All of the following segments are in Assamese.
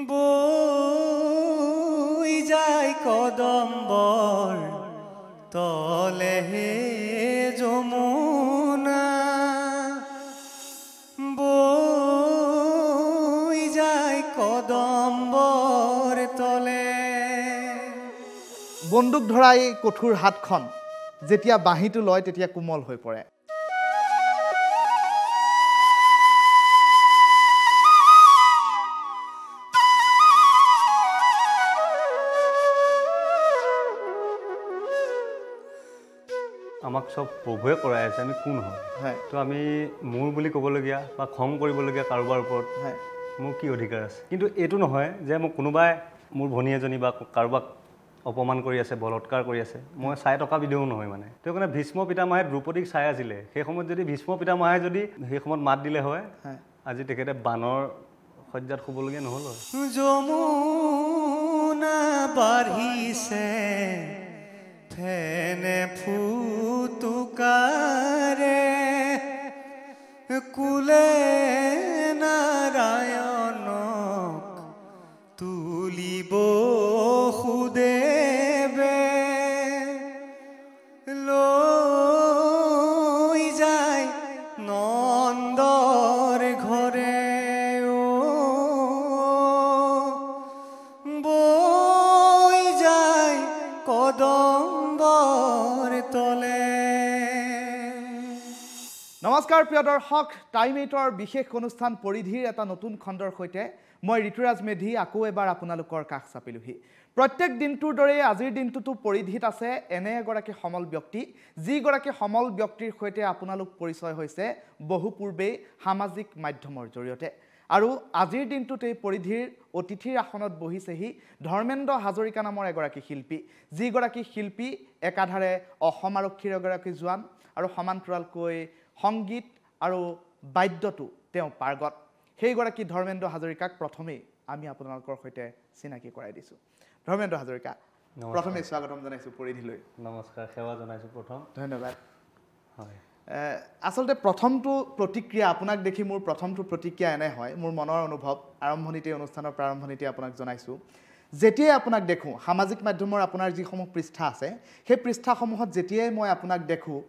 বৈ যায় কদম্বৰ তলে হে যমুনা বৈ যায় কদম্বৰ তলে। বন্দুক ধৰা এই কঠোৰ হাতখন যেতিয়া বাঁহীটো লয় তেতিয়া কোমল হৈ পৰে। আমাক চব প্ৰভুৱে কৰাই আছে, আমি কোন হয় তো আমি মোৰ বুলি ক'বলগীয়া বা খং কৰিবলগীয়া কাৰোবাৰ ওপৰত মোৰ কি অধিকাৰ আছে? কিন্তু এইটো নহয় যে মোক কোনোবাই মোৰ ভনী এজনী বা কাৰোবাক অপমান কৰি আছে, বলৎকাৰ কৰি আছে, মই চাই থকা বিধেও নহয় মানে। তেওঁ কাৰণে ভীষ্ম পিতামহে দ্ৰৌপদীক চাই আছিলে, সেই সময়ত যদি ভীষ্ম পিতামহে যদি সেই সময়ত মাত দিলে হয় আজি তেখেতে বানৰ সজ্জাত শুবলগীয়া নহ'ল হয়। যমুনা বাঢ়িছে ফেনে ফুটুকাৰে কুলে নাৰায়ণক তুলিব সুদেৱে লৈ যায় নন্দৰ ঘৰে বৈ যায় কদম্বৰ তলে। নমস্কাৰ প্ৰিয় দৰ্শক, টাইম 8ৰ বিশেষ অনুষ্ঠান পৰিধিৰ এটা নতুন খণ্ডৰ সৈতে মই ঋতুৰাজ মেধি আকৌ এবাৰ আপোনালোকৰ কাষ চাপিলোহি। প্ৰত্যেক দিনটোৰ দৰে আজিৰ দিনটোতো পৰিধিত আছে এনে এগৰাকী সমল ব্যক্তি, যিগৰাকী সমল ব্যক্তিৰ সৈতে আপোনালোক পৰিচয় হৈছে বহু পূৰ্বেই সামাজিক মাধ্যমৰ জৰিয়তে। আৰু আজিৰ দিনটোত এই পৰিধিৰ অতিথিৰ আসনত বহিছেহি ধৰ্মেন্দ্ৰ হাজৰিকা নামৰ এগৰাকী শিল্পী, যিগৰাকী শিল্পী একাধাৰে অসম আৰক্ষীৰ এগৰাকী জোৱান আৰু সমান্তৰালকৈ সংগীত আৰু বাদ্যটো তেওঁ পাৰ্গত। সেইগৰাকী ধৰ্মেন্দ্ৰ হাজৰিকাক প্ৰথমেই আমি আপোনালোকৰ সৈতে চিনাকি কৰাই দিছোঁ। ধৰ্মেন্দ্ৰ হাজৰিকা, প্ৰথমে স্বাগতম জনাইছোঁ পৰিধিলৈ। নমস্কাৰ, সেৱা জনাইছোঁ প্ৰথম। ধন্যবাদ। হয়, আচলতে প্ৰথমটো প্ৰতিক্ৰিয়া আপোনাক দেখি মোৰ প্ৰথমটো প্ৰতিক্ৰিয়া এনে হয়, মোৰ মনৰ অনুভৱ আৰম্ভণিতে অনুষ্ঠানৰ প্ৰাৰম্ভণিতে আপোনাক জনাইছোঁ। যেতিয়াই আপোনাক দেখোঁ সামাজিক মাধ্যমৰ আপোনাৰ যিসমূহ পৃষ্ঠা আছে সেই পৃষ্ঠাসমূহত যেতিয়াই মই আপোনাক দেখোঁ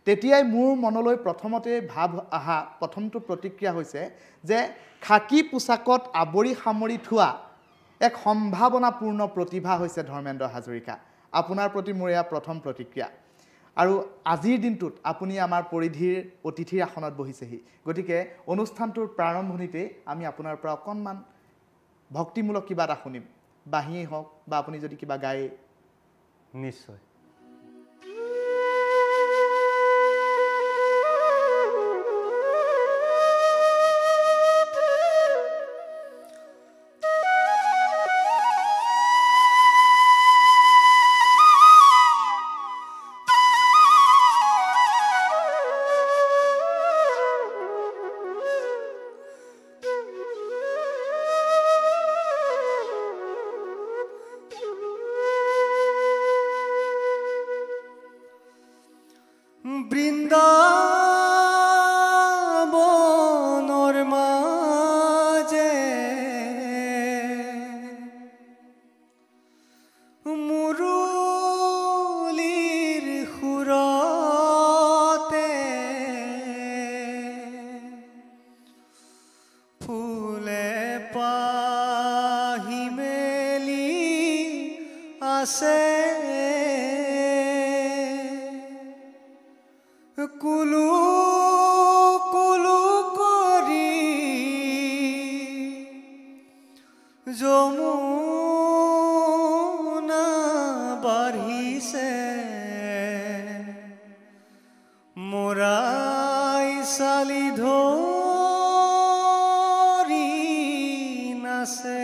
তেতিয়াই মোৰ মনলৈ প্ৰথমতে ভাৱ অহা প্ৰথমটো প্ৰতিক্ৰিয়া হৈছে যে খাকী পোছাকত আৱৰি সামৰি থোৱা এক সম্ভাৱনাপূৰ্ণ প্ৰতিভা হৈছে ধৰ্মেন্দ্ৰ হাজৰিকা। আপোনাৰ প্ৰতি মোৰ এয়া প্ৰথম প্ৰতিক্ৰিয়া। আৰু আজিৰ দিনটোত আপুনি আমাৰ পৰিধিৰ অতিথিৰ আসনত বহিছেহি, গতিকে অনুষ্ঠানটোৰ প্ৰাৰম্ভণিতেই আমি আপোনাৰ পৰা অকণমান ভক্তিমূলক কিবা এটা শুনিম, বাঁহীয়েই হওক বা আপুনি যদি কিবা গায়। নিশ্চয়। বৃন্দাবনৰ মাজে মুৰুলীৰ সুৰতে ফুলে পাহি মেলি আছে কুলু কুলু কৰি যমুনা বাঢ়িছে মৰাই চালি ধৰি নাচে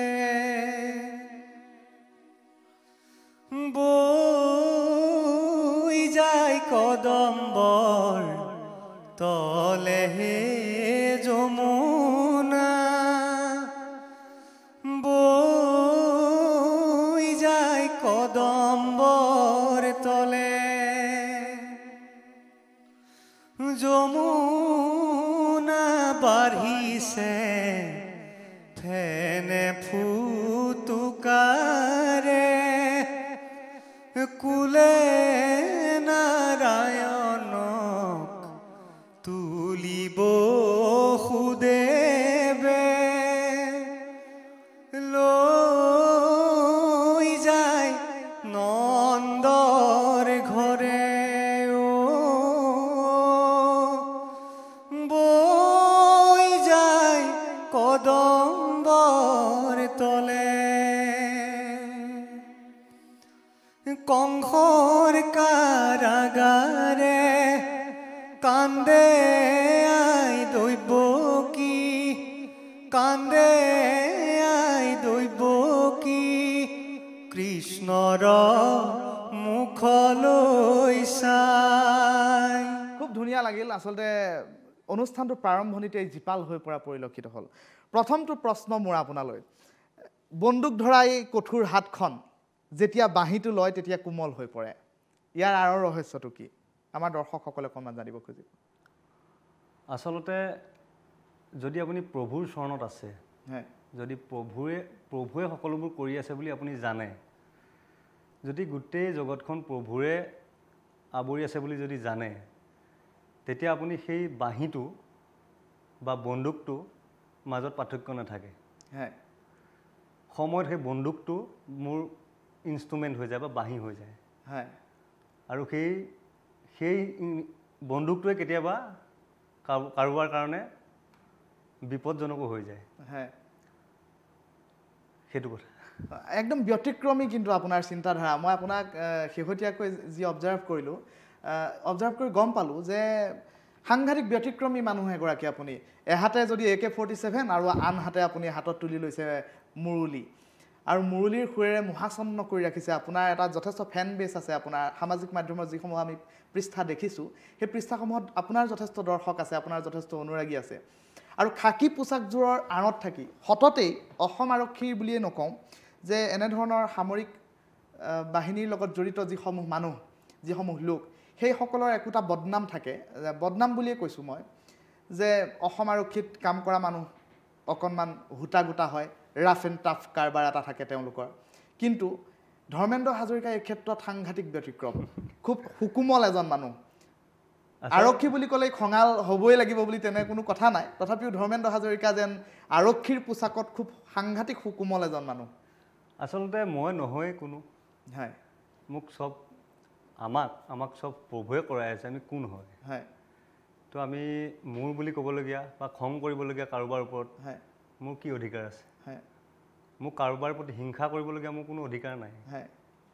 বৈ যায় কদম্বৰ তলে হে যমুনা বৈ যায় কদম্বৰ তলে। যমুনা বাঢ়িছে ফেনে ফুল কুলে নাৰায়ণ তুলিব সুদেৱে লৈ যায় নন্দৰ ঘৰে বৈ যায় কদম্বৰ তলে কংসৰ কাৰাগাৰে কান্দে আই দৈৱকী কান্দে আই দৈৱকী কৃষ্ণৰ মুখলৈ চাই। খুব ধুনীয়া লাগিল। আচলতে অনুষ্ঠানটো প্ৰাৰম্ভণিতে জীপাল হৈ পৰা পৰিলক্ষিত হ'ল। প্ৰথমটো প্ৰশ্ন মোৰ আপোনালৈ, বন্দুক ধৰা এই কঠোৰ হাতখন যেতিয়া বাঁহীটো লয় তেতিয়া কোমল হৈ পৰে, ইয়াৰ আঁৰৰ ৰহস্যটো কি? আমাৰ দৰ্শকসকলে অকণমান জানিব খুজিব। আচলতে যদি আপুনি প্ৰভুৰ চৰণত আছে, যদি প্ৰভুৱে সকলোবোৰ কৰি আছে বুলি আপুনি জানে, যদি গোটেই জগতখন প্ৰভুৰে আৱৰি আছে বুলি যদি জানে, তেতিয়া আপুনি সেই বাঁহীটো বা বন্দুকটো মাজত পাৰ্থক্য নাথাকে। সময়ত সেই বন্দুকটো মোৰ ইনষ্ট্ৰুমেণ্ট হৈ যায় বা বাঁহী হৈ যায়। আৰু সেই বন্দুকটোৱে কেতিয়াবা কাৰোবাৰ কাৰণে বিপদজনকো হৈ যায়। সেইটো কথা একদম ব্যতিক্ৰমী কিন্তু আপোনাৰ চিন্তাধাৰা। মই আপোনাক শেহতীয়াকৈ যি অবজাৰ্ভ কৰিলোঁ, অবজাৰ্ভ কৰি গম পালোঁ যে সাংঘাতিক ব্যতিক্ৰমী মানুহ এগৰাকী আপুনি। এহাতে যদি AK-47 আৰু আনহাতে আপুনি হাতত তুলি লৈছে মুৰুলী, আৰু মুৰুলীৰ সুৰেৰে মোহাচন্ন কৰি ৰাখিছে। আপোনাৰ এটা যথেষ্ট ফেন বেছ আছে আপোনাৰ সামাজিক মাধ্যমৰ যিসমূহ আমি পৃষ্ঠা দেখিছোঁ, সেই পৃষ্ঠাসমূহত আপোনাৰ যথেষ্ট দৰ্শক আছে, আপোনাৰ যথেষ্ট অনুৰাগী আছে। আৰু খাকী পোচাকযোৰৰ আঁৰত থাকি সততেই অসম আৰক্ষীৰ বুলিয়ে নকওঁ, যে এনেধৰণৰ সামৰিক বাহিনীৰ লগত জড়িত যিসমূহ মানুহ, যিসমূহ লোক, সেইসকলৰ একোটা বদনাম থাকে। বদনাম বুলিয়ে কৈছোঁ মই, যে অসম আৰক্ষীত কাম কৰা মানুহ অকণমান হুটা গোটা হয়, ৰাফ এণ্ড টাফ কাৰবাৰ এটা থাকে তেওঁলোকৰ। কিন্তু ধৰ্মেন্দ্ৰ হাজৰিকা এই ক্ষেত্ৰত সাংঘাতিক ব্যতিক্ৰম, খুব সুকোমল এজন মানুহ। আৰক্ষী বুলি ক'লে খঙাল হ'বই লাগিব বুলি তেনে কোনো কথা নাই, তথাপিও ধৰ্মেন্দ্ৰ হাজৰিকা যেন আৰক্ষীৰ পোচাকত খুব সাংঘাতিক সুকোমল এজন মানুহ। আচলতে মই নহয় কোনো, মোক চব আমাক চব প্ৰভুৱে কৰাই আছে, আমি কোন হয়। তো আমি মোৰ বুলি ক'বলগীয়া বা খং কৰিবলগীয়া কাৰোবাৰ ওপৰত মোৰ কি অধিকাৰ আছে? মোক কাৰোবাৰ প্ৰতি হিংসা কৰিবলগীয়া মোৰ কোনো অধিকাৰ নাই।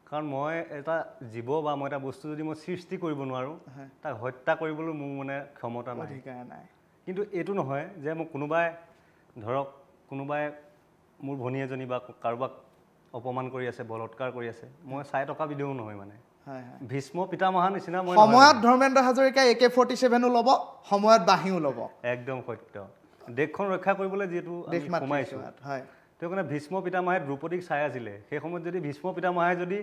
কাৰণ মই এটা জীৱ বা মই এটা বস্তু যদি মই সৃষ্টি কৰিব নোৱাৰোঁ, তাক হত্যা কৰিবলৈ মোৰ মানে ক্ষমতা নাই। কিন্তু এইটো নহয় যে মোক কোনোবাই ধৰক কোনোবাই মোৰ ভনী এজনী বা কাৰোবাক অপমান কৰি আছে, বলৎকাৰ কৰি আছে, মই চাই থকা বিধেও নহয়। মানে ভীষ্ম পিতামহা নিচিনা মই সময়ত ধৰ্মেন্দ্ৰ হাজৰিকাই AK-47ও ল'ব, সময়ত বাঁহীও ল'ব। একদম সত্য। দেশখন ৰক্ষা কৰিবলৈ যিহেতু সোমাইছোঁ, তেওঁ কাৰণে ভীষ্ম পিতামহে দ্ৰৌপদীক চাই আছিলে। সেই সময়ত যদি ভীষ্ম পিতামহে যদি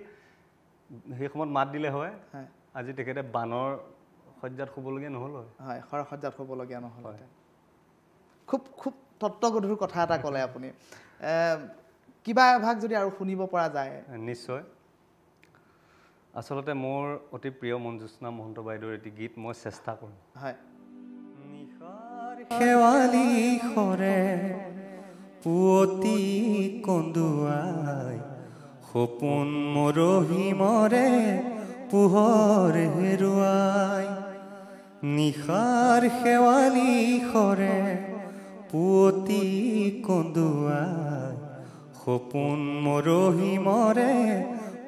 সেই সময়ত মাত দিলে হয়, আজি তেখেতে বানৰ সজ্জাত শুবলগীয়া নহ'ল হয়। সজ্জাত শুবলগীয়া নহ'ল হয়। খুব খুব তত্ত্বগধুৰ কথা এটা ক'লে আপুনি। কিবা এভাগ যদি আৰু শুনিব পৰা যায়। নিশ্চয়। আচলতে মোৰ অতি প্ৰিয় মঞ্জুস্না মহন্ত বাইদেউৰ এটি গীত মই চেষ্টা কৰোঁ। শেৱালি সৰে পুৱতি কন্দুৱাই, সপোন মৰহি মৰে পোহৰ হেৰুৱাই। নিশাৰ শেৱালি সৰে পুৱতি কন্দুৱাই, সপোন মৰহি মৰে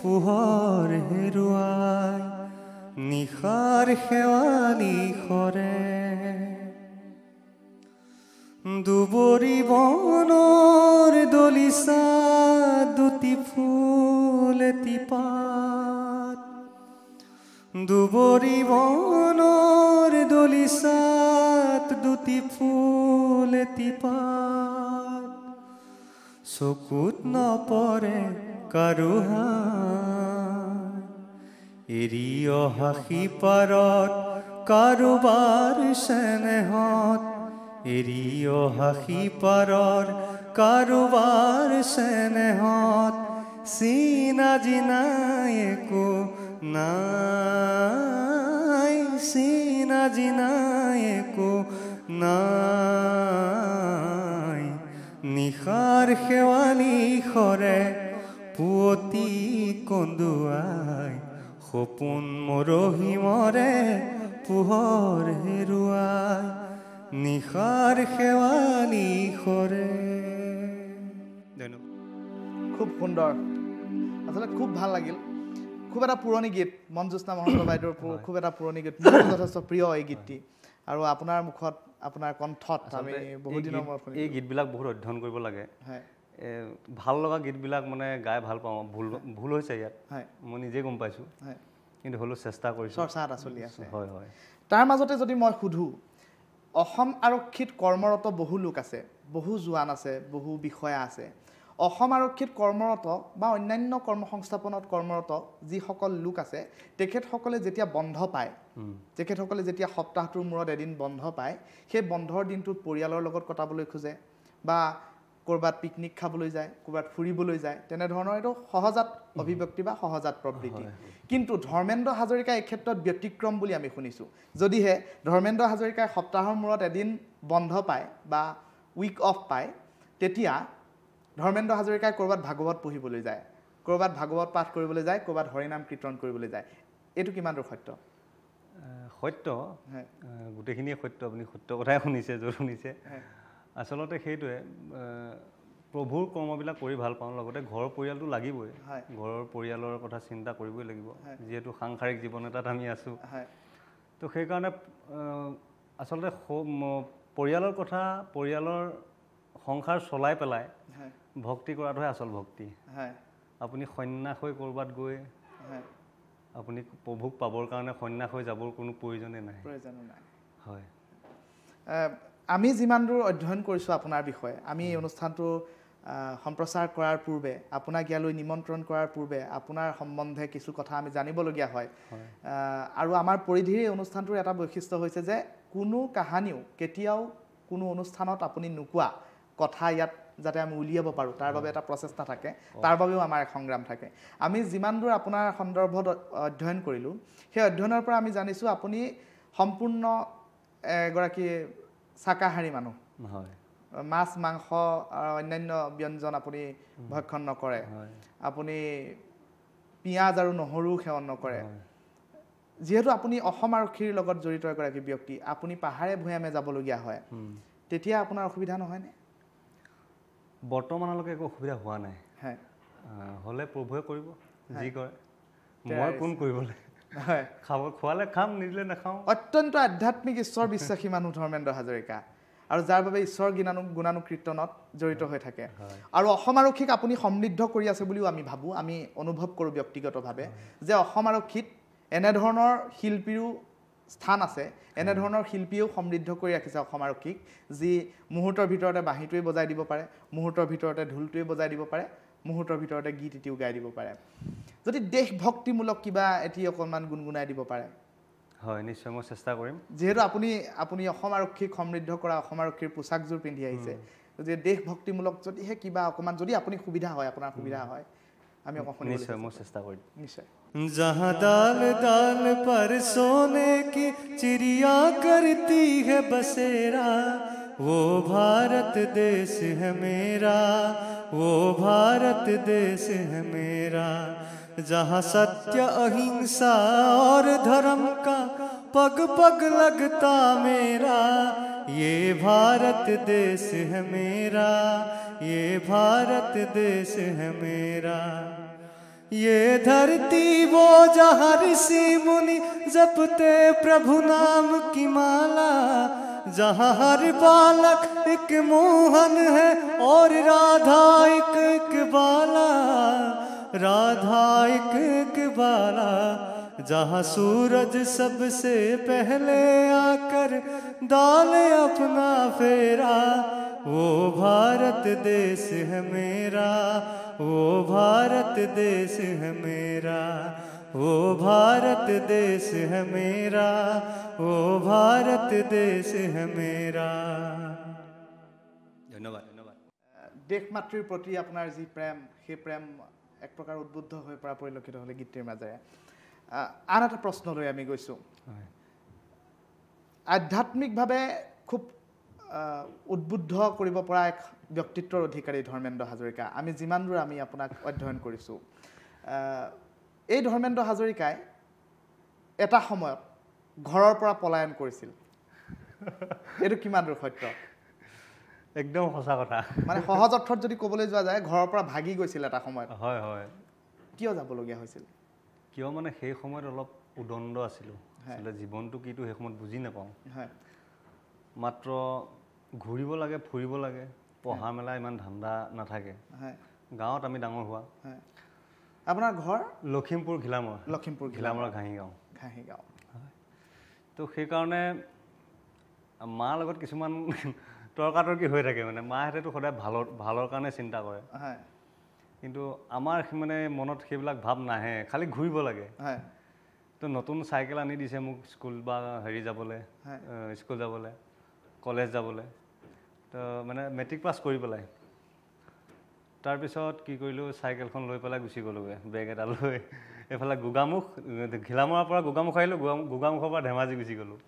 পোহৰ হেৰুৱাই। নিশাৰ শেৱালি সৰে দুবৰি বনৰ দলিচা দুটি ফুল এটি পাত, দুবৰি বনৰ দলিচাত দুটি ফুল এটি পাত, চকুত নপৰে কাৰো হাত, এৰি অহা সিপাৰত কাৰোবাৰ চেনেহত, এৰি অহা সিপাৰৰ কাৰোবাৰ চেনেহত, চিনা জিনাই একো নাই চিনা জিনাই একো নাই নিশাৰ শেৱালি খৰে পুৱতি কন্দুৱাই সপোন মৰহি মৰে পোহৰ হেৰুৱাই নিশাৰ শেৱালি খৰে খুব সুন্দৰ আসলে খুব ভাল লাগিল খুব এটা পুৰণি গীত মঞ্জুস্না মহন্ত বাইদেউৰ খুব এটা পুৰণি গীত মোৰ যথেষ্ট প্ৰিয় এই গীতটি আৰু আপোনাৰ মুখত আপোনাৰ কণ্ঠত আমি বহুত দিনৰ মূৰত শুনিছোঁ এই গীতবিলাক বহুত অধ্যয়ন কৰিব লাগে ভাল লগা গীতবিলাক মানে গাই ভাল পাওঁ ভুল হৈছে ইয়াত মই নিজে গম পাইছোঁ কিন্তু হ'লেও চেষ্টা কৰিছোঁ চৰ্চা এটা চলি আছে হয় হয় তাৰ মাজতে যদি মই সুধোঁ অসম আৰক্ষীত কৰ্মৰত বহু লোক আছে বহু জোৱান আছে বহু বিষয়া আছে অসম আৰক্ষীত কৰ্মৰত বা অন্যান্য কৰ্মসংস্থাপনত কৰ্মৰত যিসকল লোক আছে তেখেতসকলে যেতিয়া বন্ধ পায় তেখেতসকলে যেতিয়া সপ্তাহটোৰ মূৰত এদিন বন্ধ পায় সেই বন্ধৰ দিনটোত পৰিয়ালৰ লগত কটাবলৈ খোজে বা ক'ৰবাত পিকনিক খাবলৈ যায় ক'ৰবাত ফুৰিবলৈ যায় তেনেধৰণৰ এইটো সহজাত অভিব্যক্তি বা সহজাত প্ৰবৃত্তি কিন্তু ধৰ্মেন্দ্ৰ হাজৰিকা এই ক্ষেত্ৰত ব্যতিক্ৰম বুলি আমি শুনিছোঁ যদিহে ধৰ্মেন্দ্ৰ হাজৰিকাই সপ্তাহৰ মূৰত এদিন বন্ধ পায় বা উইক অফ পায় তেতিয়া ধৰ্মেন্দ্ৰ হাজৰিকাই ক'ৰবাত ভাগৱত পঢ়িবলৈ যায় ক'ৰবাত ভাগৱত পাঠ কৰিবলৈ যায় ক'ৰবাত হৰিনাম কীৰ্তন কৰিবলৈ যায় এইটো কিমান দূৰ সত্য সত্য গোটেইখিনিয়ে সত্য আপুনি সত্য কথাই শুনিছে য'ত শুনিছে আচলতে সেইটোৱে প্ৰভুৰ কৰ্মবিলাক কৰি ভাল পাওঁ লগতে ঘৰৰ পৰিয়ালটো লাগিবই ঘৰৰ পৰিয়ালৰ কথা চিন্তা কৰিবই লাগিব যিহেতু সাংসাৰিক জীৱন এটাত আমি আছোঁ তো সেইকাৰণে আচলতে পৰিয়ালৰ কথা পৰিয়ালৰ সংসাৰ চলাই পেলাই ভক্তি কৰাটোহে আচল ভক্তি আপুনি সন্ন্যাস হৈ ক'ৰবাত গৈ আপুনি প্ৰভুক পাবৰ কাৰণে সন্ন্যাস হৈ যাবৰ কোনো প্ৰয়োজনে নাই হয় আমি যিমান দূৰ অধ্যয়ন কৰিছোঁ আপোনাৰ বিষয়ে আমি এই অনুষ্ঠানটো সম্প্ৰচাৰ কৰাৰ পূৰ্বে আপোনাক ইয়ালৈ নিমন্ত্ৰণ কৰাৰ পূৰ্বে আপোনাৰ সম্বন্ধে কিছু কথা আমি জানিবলগীয়া হয় আৰু আমাৰ পৰিধিৰ এই অনুষ্ঠানটোৰ এটা বৈশিষ্ট্য হৈছে যে কোনো কাহানিও কেতিয়াও কোনো অনুষ্ঠানত আপুনি নোকোৱা কথা ইয়াত যাতে আমি উলিয়াব পাৰোঁ তাৰ বাবে এটা প্ৰচেষ্টা থাকে তাৰ বাবেও আমাৰ এক সংগ্ৰাম থাকে আমি যিমান দূৰ আপোনাৰ সন্দৰ্ভত অধ্যয়ন কৰিলোঁ সেই অধ্যয়নৰ পৰা আমি জানিছোঁ আপুনি সম্পূৰ্ণ এগৰাকী শাকাহাৰী মানুহ হয় মাছ মাংস আৰু অন্যান্য ব্যঞ্জন আপুনি ভক্ষণ নকৰে আপুনি পিঁয়াজ আৰু নহৰু সেৱন নকৰে যিহেতু আপুনি অসম আৰক্ষীৰ লগত জড়িত এগৰাকী ব্যক্তি আপুনি পাহাৰে ভৈয়ামে যাবলগীয়া হয় তেতিয়া আপোনাৰ অসুবিধা নহয়নে বৰ্তমানলৈকে একো অসুবিধা হোৱা নাই হ'লে প্ৰভুৱে কৰিব যি কৰে মই কোন কৰিবলৈ খাব খোৱালে খাম নিদিলে নাখাওঁ অত্যন্ত আধ্যাত্মিক ঈশ্বৰ বিশ্বাসী মানুহ ধৰ্মেন্দ্ৰ হাজৰিকা আৰু যাৰ বাবে ঈশ্বৰ গুণানুকীৰ্তনত জড়িত হৈ থাকে আৰু অসম আৰক্ষীক আপুনি সমৃদ্ধ কৰি আছে বুলিও আমি ভাবোঁ আমি অনুভৱ কৰোঁ ব্যক্তিগতভাৱে যে অসম আৰক্ষীত এনেধৰণৰ শিল্পীৰো স্থান আছে এনেধৰণৰ শিল্পীয়েও সমৃদ্ধ কৰি ৰাখিছে অসম আৰক্ষীক যি মুহূৰ্তৰ ভিতৰতে বাঁহীটোৱে বজাই দিব পাৰে মুহূৰ্তৰ ভিতৰতে ঢোলটোৱে বজাই দিব পাৰে মুহূৰ্তৰ ভিতৰতে গীত এটিও গাই দিব পাৰে যদি দেশভক্তিমূলক কিবা এটি অকণমান গুণগুণাই দিব পাৰে হয় নিশ্চয় মই চেষ্টা কৰিম যেহেতু আপুনি অসম আৰক্ষীক সমৃদ্ধ কৰা অসম আৰক্ষীৰ পোচাকযোৰ পিন্ধি আহিছে যদি দেশভক্তিমূলক যদিহে কিবা অকণমান যদি আপুনি সুবিধা হয় আপোনাৰ সুবিধা হয় আমি অকণ নিশ্চয় মই চেষ্টা কৰিম নিশ্চয় जहाँ दाल दाल पर सोने की चिड़िया करती है बसेरा वो भारत देश है मेरा वो भारत देश है मेरा जहाँ सत्य अहिंसा और धर्म का पग पग लगता मेरा ये भारत देश है मेरा ये भारत देश है मेरा ये धरती वो जहाँ ऋषि मुनि जपते प्रभु नाम की माला जहाँ हर बालक एक मोहन है और राधा एक बाला राधा एक बाला जहाँ सूरज सबसे पहले आकर डाले अपना फेरा वो भारत देश है मेरा वो भारत देश है मेरा वो भारत देश है मेरा वो भारत देश है मेरा ধন্যবাদ ধন্যবাদ দেশ মাতৃৰ প্ৰতি আপোনাৰ যি প্ৰেম সেই প্ৰেম এক প্ৰকাৰ উদ্বুদ্ধ হৈ পৰা পৰিলক্ষিত হ'লে গীতটিৰ মাজেৰে আন এটা প্ৰশ্নলৈ আমি গৈছোঁ আধ্যাত্মিকভাৱে খুব উদ্বুদ্ধ কৰিব পৰা এক ব্যক্তিত্বৰ অধিকাৰী ধৰ্মেন্দ্ৰ হাজৰিকা আমি যিমান দূৰ আমি আপোনাক অধ্যয়ন কৰিছোঁ এই ধৰ্মেন্দ্ৰ হাজৰিকাই এটা সময়ত ঘৰৰ পৰা পলায়ন কৰিছিল এইটো কিমান দূৰ সত্য একদম সঁচা কথা মানে সহজ অৰ্থত যদি ক'বলৈ যোৱা যায় ঘৰৰ পৰা ভাগি গৈছিল এটা সময়ত হয় হয় কিয় যাবলগীয়া হৈছিল কিয় মানে সেই সময়ত অলপ উদণ্ড আছিলোঁ আচলতে জীৱনটো কিটো সেই সময়ত বুজি নাপাওঁ হয় মাত্ৰ ঘূৰিব লাগে ফুৰিব লাগে পঢ়া মেলা ইমান ধান্দা নাথাকে গাঁৱত আমি ডাঙৰ হোৱা আপোনাৰ ঘৰ লখিমপুৰ ঘিলামৰা ঘাঁহিগাঁও তো সেইকাৰণে মাৰ লগত কিছুমান তৰ্কাতৰ্কি হৈ থাকে মানে মাহঁতেতো সদায় ভালৰ কাৰণে চিন্তা কৰে কিন্তু আমাৰ মানে মনত সেইবিলাক ভাৱ নাহে খালি ঘূৰিব লাগে তো নতুন চাইকেল আনি দিছে মোক স্কুল বা হেৰি যাবলৈ স্কুল যাবলৈ কলেজ যাবলৈ তো মানে মেট্ৰিক পাছ কৰি পেলাই তাৰপিছত কি কৰিলোঁ চাইকেলখন লৈ পেলাই গুচি গ'লোগৈ বেগ এটা লৈ এইফালে গোগামুখ ঘিলামৰাৰ পৰা গোগামুখ আহিলোঁ গোগামুখৰ পৰা ধেমাজি গুচি গ'লোঁ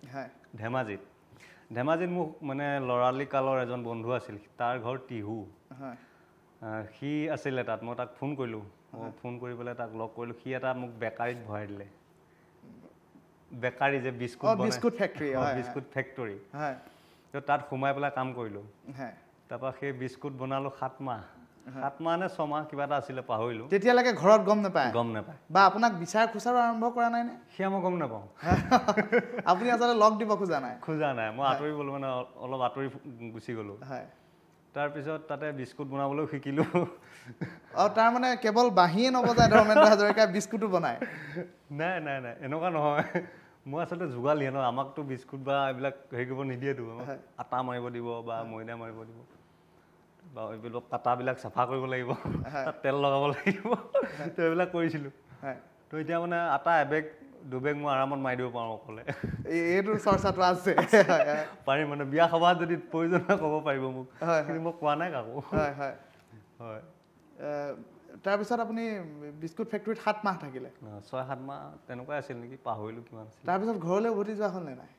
ধেমাজিত মোক মানে ল'ৰালি কালৰ এজন বন্ধু আছিল তাৰ ঘৰ টিহু সি আছিলে তাত মই তাক ফোন কৰিলোঁ ফোন কৰি পেলাই তাক লগ কৰিলোঁ সি এটা মোক বেকাৰীত ভৰাই দিলে বেকাৰী যে বিস্কুট ফেক্টৰী তো তাত সোমাই পেলাই কাম কৰিলোঁ তাৰপৰা সেই বিস্কুট বনালোঁ 7 মাহ নে 6 মাহ কিবা এটা আছিলে পাহৰিলোঁ তেতিয়ালৈকে ঘৰত গম নাপায় বা আপোনাক বিচাৰ খোচাৰো আৰম্ভ কৰা নাই নে সেয়া মই গম নাপাওঁ আপুনি আচলতে লগ দিব খোজা নাই মই আঁতৰি গ'লোঁ মানে অলপ আঁতৰি গুচি গ'লোঁ তাৰপিছত তাতে বিস্কুট বনাবলৈও শিকিলোঁ তাৰ মানে কেৱল বাঁহীয়ে নবজায় ধৰ্মেন্দ্ৰ হাজৰিকাই বিস্কুটো বনায় নাই এনেকুৱা নহয় মই আচলতে যোগালীয়ে ন আমাকতো বিস্কুট বা এইবিলাক হেৰি কৰিব নিদিয়েতো আটা মাৰিব দিব বা ময়দা মাৰিব দিব বা এইবিলাক পাতাবিলাক চাফা কৰিব লাগিব তাত তেল লগাব লাগিব তো এইবিলাক কৰিছিলোঁ তো এতিয়া মানে আটা এবেগ 2 বেগ মই আৰামত মাৰি দিব পাৰোঁ অকলে এইটো চৰ্চাটো আছে পাৰিম মানে বিয়া সভাত যদি প্ৰয়োজন হয় ক'ব পাৰিব মোক কিন্তু মই কোৱা নাই কাকো হয় তাৰপিছত আপুনি বিস্কুট ফেক্টৰীত 7 মাহ থাকিলে 6-7 মাহ তেনেকুৱাই আছিল নেকি পাহৰিলোঁ কিমান আছিল তাৰপিছত ঘৰলৈ উভতি যোৱা হ'ল নে নাই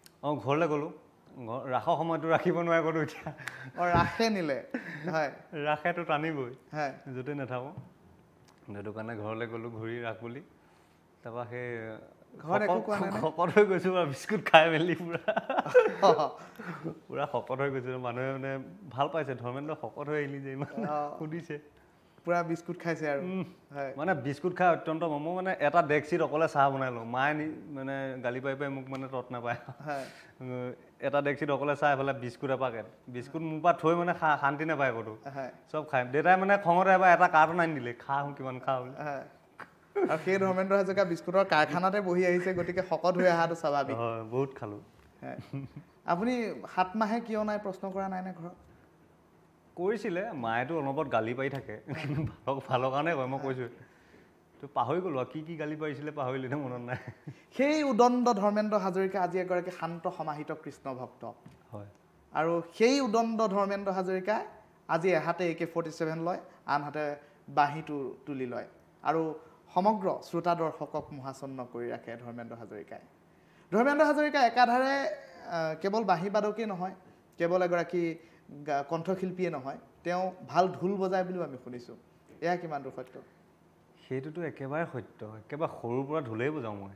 ঘৰলৈ গ'লোঁ ৰাসৰ সময়তো ৰাখিব নোৱাৰে ক'তো এতিয়া ৰাসে নিলে ৰাসেতো টানিবই য'তে নাথাকোঁ সেইটো কাৰণে ঘৰলৈ গ'লোঁ ঘূৰি ৰাস বুলি তাৰপৰা সেই শকত হৈ গৈছোঁ আৰু বিস্কুট খাই মেলি পুৰা শকত হৈ গৈছোঁ মানুহে মানে ভাল পাইছে ধৰ্মেন্দ্ৰ শকত হৈ আহিলি যে ইমান সুধিছে পুৰা বিস্কুট খাইছে আৰু মানে বিস্কুট খাই অত্যন্ত মই মানে এটা ডেক্সিত অকলে চাহ বনাই লওঁ মায়ে মানে গালি পাই মোক মানে তত নাপায় এটা ডেক্সিত অকলে চাহ এফালে বিস্কুট এপাকেট বিস্কুট মোৰ পৰা থৈ মানে শান্তি নাপায় ক'তো চব খাই দেউতাই মানে খঙতে এবাৰ এটা কাৰ্টন আনি দিলে খাওঁ কিমান খাওঁ বুলি আৰু সেই ধৰ্মেন্দ্ৰ হাজৰিকা বিস্কুটৰ কাৰখানাতে বহি আহিছে গতিকে শকত হৈ অহাটো স্বাভাৱিক বহুত খালোঁ আপুনি 7 মাহে কিয় নাই প্ৰশ্ন কৰা নাই নে ঘৰত কৰিছিলে মায়েতো অনবৰত গালি পাৰি থাকে ভালৰ কাৰণে কয় মই কৈছোঁ তো পাহৰি গ'লোঁ আৰু কি গালি পাৰিছিলে পাহৰিলে নে মনত নাই সেই উদণ্ড ধৰ্মেন্দ্ৰ হাজৰিকা আজি এগৰাকী শান্ত সমাহিত কৃষ্ণ ভক্ত হয় আৰু সেই উদণ্ড ধৰ্মেন্দ্ৰ হাজৰিকাই আজি এহাতে AK-47 লয় আনহাতে বাঁহীটো তুলি লয় আৰু সমগ্ৰ শ্ৰোতা দৰ্শকক মোহাচন্ন কৰি ৰাখে ধৰ্মেন্দ্ৰ হাজৰিকাই একাধাৰে কেৱল বাঁহী বাদকেই নহয় কেৱল এগৰাকী কণ্ঠশিল্পীয়ে নহয় তেওঁ ভাল ঢোল বজায় বুলিও আমি শুনিছোঁ এয়া কিমান দূৰ সত্য সেইটোতো একেবাৰে সত্য একেবাৰে সৰুৰ পৰা ঢোলেই বজাওঁ মই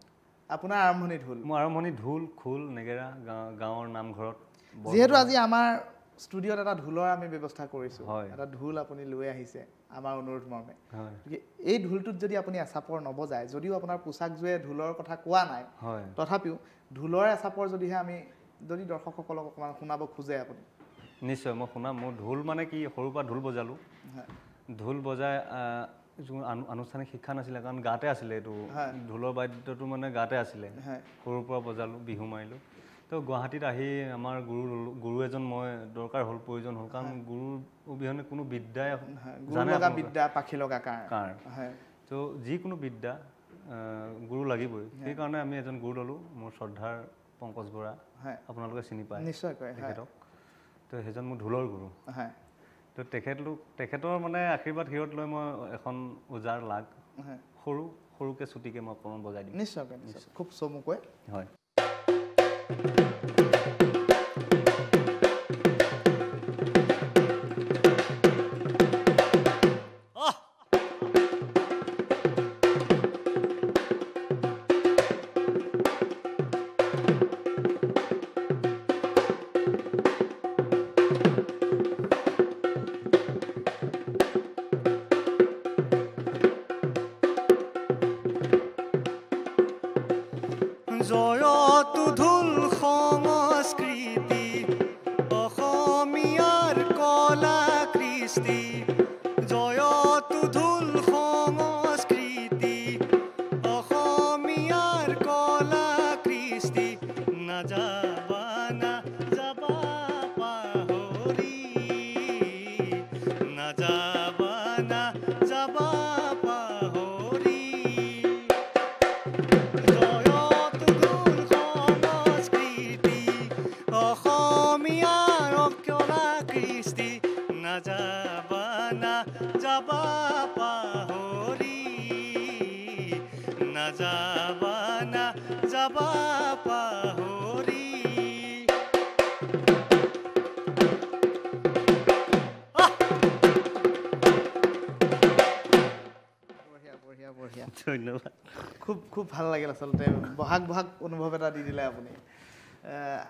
আপোনাৰ আৰম্ভণি ঢোল মোৰ আৰম্ভণি ঢোল খোল নেগেৰা গাঁৱৰ নামঘৰত যিহেতু আজি আমাৰ ষ্টুডিঅ'ত এটা ঢোলৰ আমি ব্যৱস্থা কৰিছোঁ এটা ঢোল আপুনি লৈ আহিছে আমাৰ অনুৰোধ মৰ্মে এই ঢোলটোত যদি আপুনি এচাপৰ নবজায় যদিও আপোনাৰ পোচাকযোৰে ঢোলৰ কথা কোৱা নাই তথাপিও ঢোলৰ এচাপৰ যদিহে আমি যদি দৰ্শকসকলক অকণমান শুনাব খোজে আপুনি নিশ্চয় মই শুনাম মোৰ ঢোল মানে কি সৰুৰ পৰা ঢোল বজালোঁ ঢোল বজাই আনুষ্ঠানিক শিক্ষা নাছিলে কাৰণ গাতে আছিলে এইটো ঢোলৰ বাদ্যটো মানে গাতে আছিলে সৰুৰ পৰা বজালোঁ বিহু মাৰিলোঁ তো গুৱাহাটীত আহি আমাৰ গুৰু এজন মই দৰকাৰ হ'ল প্ৰয়োজন হ'ল কাৰণ গুৰুৰ অবিহনে কোনো বিদ্যাই পাখি লগা কাৰ তো যিকোনো বিদ্যা গুৰু লাগিবই সেইকাৰণে আমি এজন গুৰু ল'লোঁ মোৰ শ্ৰদ্ধাৰ পংকজ বৰা আপোনালোকে চিনি পায় নিশ্চয়কৈ তেখেতক তো সেইজন মোৰ ঢোলৰ গুৰু তো তেখেতৰ মানে আশীৰ্বাদ হিৰত লৈ মই এখন উজাৰ লাগ সৰুকে ছুটিকে মই অকণমান বজাই দিম নিশ্চয় খুব চমুকৈ হয় জয়তু ধুল সংস্কৃতি অসমীয়াৰ কলা কৃষ্টি জয়তু ধুল সংস্কৃতি অসমীয়াৰ কলা কৃষ্টি নাযাবা নাযাবা পাহৰি নাযাবা নাযাবা যাবা পাহৰি নাযাবা নাযাবা পাহৰি বঢ়িয়া ধন্যবাদ খুব ভাল লাগিল আচলতে বহাগ অনুভৱ এটা দি দিলে আপুনি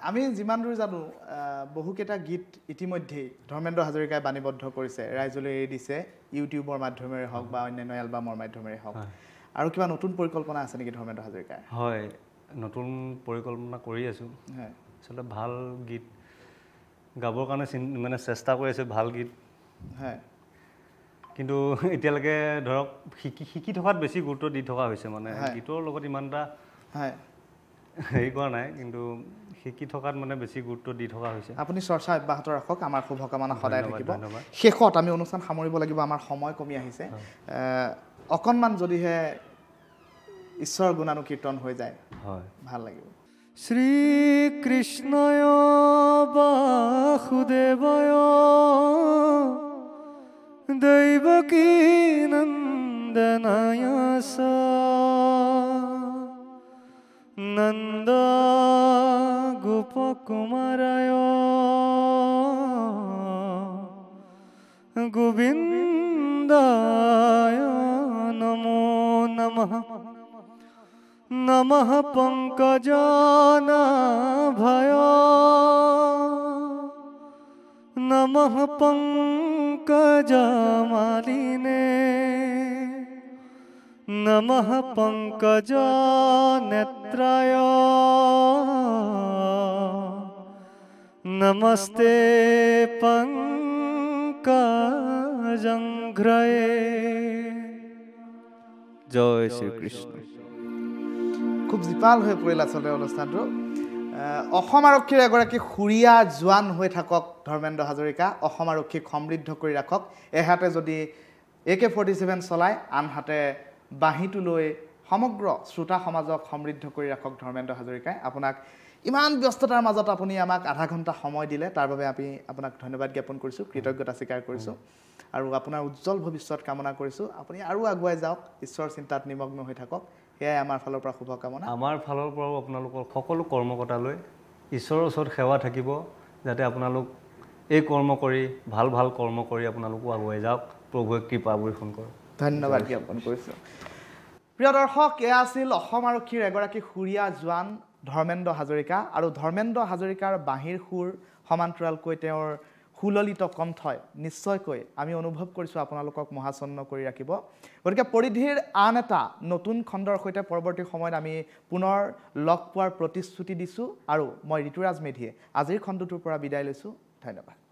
আমি যিমান দূৰ জানো বহুকেইটা গীত ইতিমধ্যেই ধৰ্মেন্দ্ৰ হাজৰিকাই বাণীবদ্ধ কৰিছে ৰাইজলৈ এৰি দিছে ইউটিউবৰ মাধ্যমেৰে হওক বা অন্যান্য এলবামৰ মাধ্যমেৰে হওক আৰু কিবা নতুন পৰিকল্পনা আছে নেকি ধৰ্মেন্দ্ৰ হাজৰিকাৰ হয় নতুন পৰিকল্পনা কৰি আছোঁ আচলতে ভাল গীত গাবৰ কাৰণে মানে চেষ্টা কৰি আছোঁ ভাল গীত হয় কিন্তু এতিয়ালৈকে ধৰক শিকি থকাত বেছি গুৰুত্ব দি থকা হৈছে মানে গীতৰ লগত ইমান এটা হেৰি কৰা নাই কিন্তু শিকি থকাত মানে বেছি গুৰুত্ব দি থকা হৈছে আপুনি চৰ্চা অব্যাহত ৰাখক আমাৰ শুভকামনা সদায় থাকিব শেষত আমি অনুষ্ঠান সামৰিব লাগিব আমাৰ সময় কমি আহিছে অকণমান যদিহে ঈশ্বৰৰ গুণানুকীৰ্তন হৈ যায় হয় ভাল লাগিব শ্ৰীকৃষ্ণয় বাসুদেৱয় দৈৱকী নন্দনায় নন্দ গোপকুমারায় গোবিন্দায় নমো নমঃ নমঃ পঙ্কজনাভয় নমঃ পঙ্কজমালিনে নমঃ পঙ্কজ নেত্রায় নমস্তে পঙ্কজংঘ্রয়ে জয় শ্রীকৃষ্ণ খুব জীপাল হৈ পৰিল আচলতে অনুষ্ঠানটো অসম আৰক্ষীৰ এগৰাকী সুৰীয়া জোৱান হৈ থাকক ধৰ্মেন্দ্ৰ হাজৰিকা অসম আৰক্ষীক সমৃদ্ধ কৰি ৰাখক এহাতে যদি AK-47 চলায় আনহাতে বাঁহীটো লৈ সমগ্ৰ শ্ৰোতা সমাজক সমৃদ্ধ কৰি ৰাখক ধৰ্মেন্দ্ৰ হাজৰিকাই আপোনাক ইমান ব্যস্ততাৰ মাজত আপুনি আমাক আধা ঘণ্টা সময় দিলে তাৰ বাবে আমি আপোনাক ধন্যবাদ জ্ঞাপন কৰিছোঁ কৃতজ্ঞতা স্বীকাৰ কৰিছোঁ আৰু আপোনাৰ উজ্জ্বল ভৱিষ্যত কামনা কৰিছোঁ আপুনি আৰু আগুৱাই যাওক ঈশ্বৰ চিন্তাত নিমগ্ন হৈ থাকক এয়াই আমাৰ ফালৰ পৰা শুভকামনা আমাৰ ফালৰ পৰাও আপোনালোকৰ সকলো কৰ্মকৰ্তালৈ ঈশ্বৰৰ ওচৰত সেৱা থাকিব যাতে আপোনালোক এই কৰ্ম কৰি ভাল কৰ্ম কৰি আপোনালোকো আগুৱাই যাওক প্ৰভুৱে কৃপা বৰ্ষণ কৰক ধন্যবাদ জ্ঞাপন কৰিছোঁ প্ৰিয় দৰ্শক এয়া আছিল অসম আৰক্ষীৰ এগৰাকী সুৰীয়া জোৱান ধৰ্মেন্দ্ৰ হাজৰিকা আৰু ধৰ্মেন্দ্ৰ হাজৰিকাৰ বাঁহীৰ সুৰ সমান্তৰালকৈ তেওঁৰ সুললিত কণ্ঠই নিশ্চয়কৈ আমি অনুভৱ কৰিছোঁ আপোনালোকক মহাচন্ন কৰি ৰাখিব গতিকে পৰিধিৰ আন এটা নতুন খণ্ডৰ সৈতে পৰৱৰ্তী সময়ত আমি পুনৰ লগ পোৱাৰ প্ৰতিশ্ৰুতি দিছোঁ আৰু মই ঋতুৰাজ মেধিয়ে আজিৰ খণ্ডটোৰ পৰা বিদায় লৈছোঁ ধন্যবাদ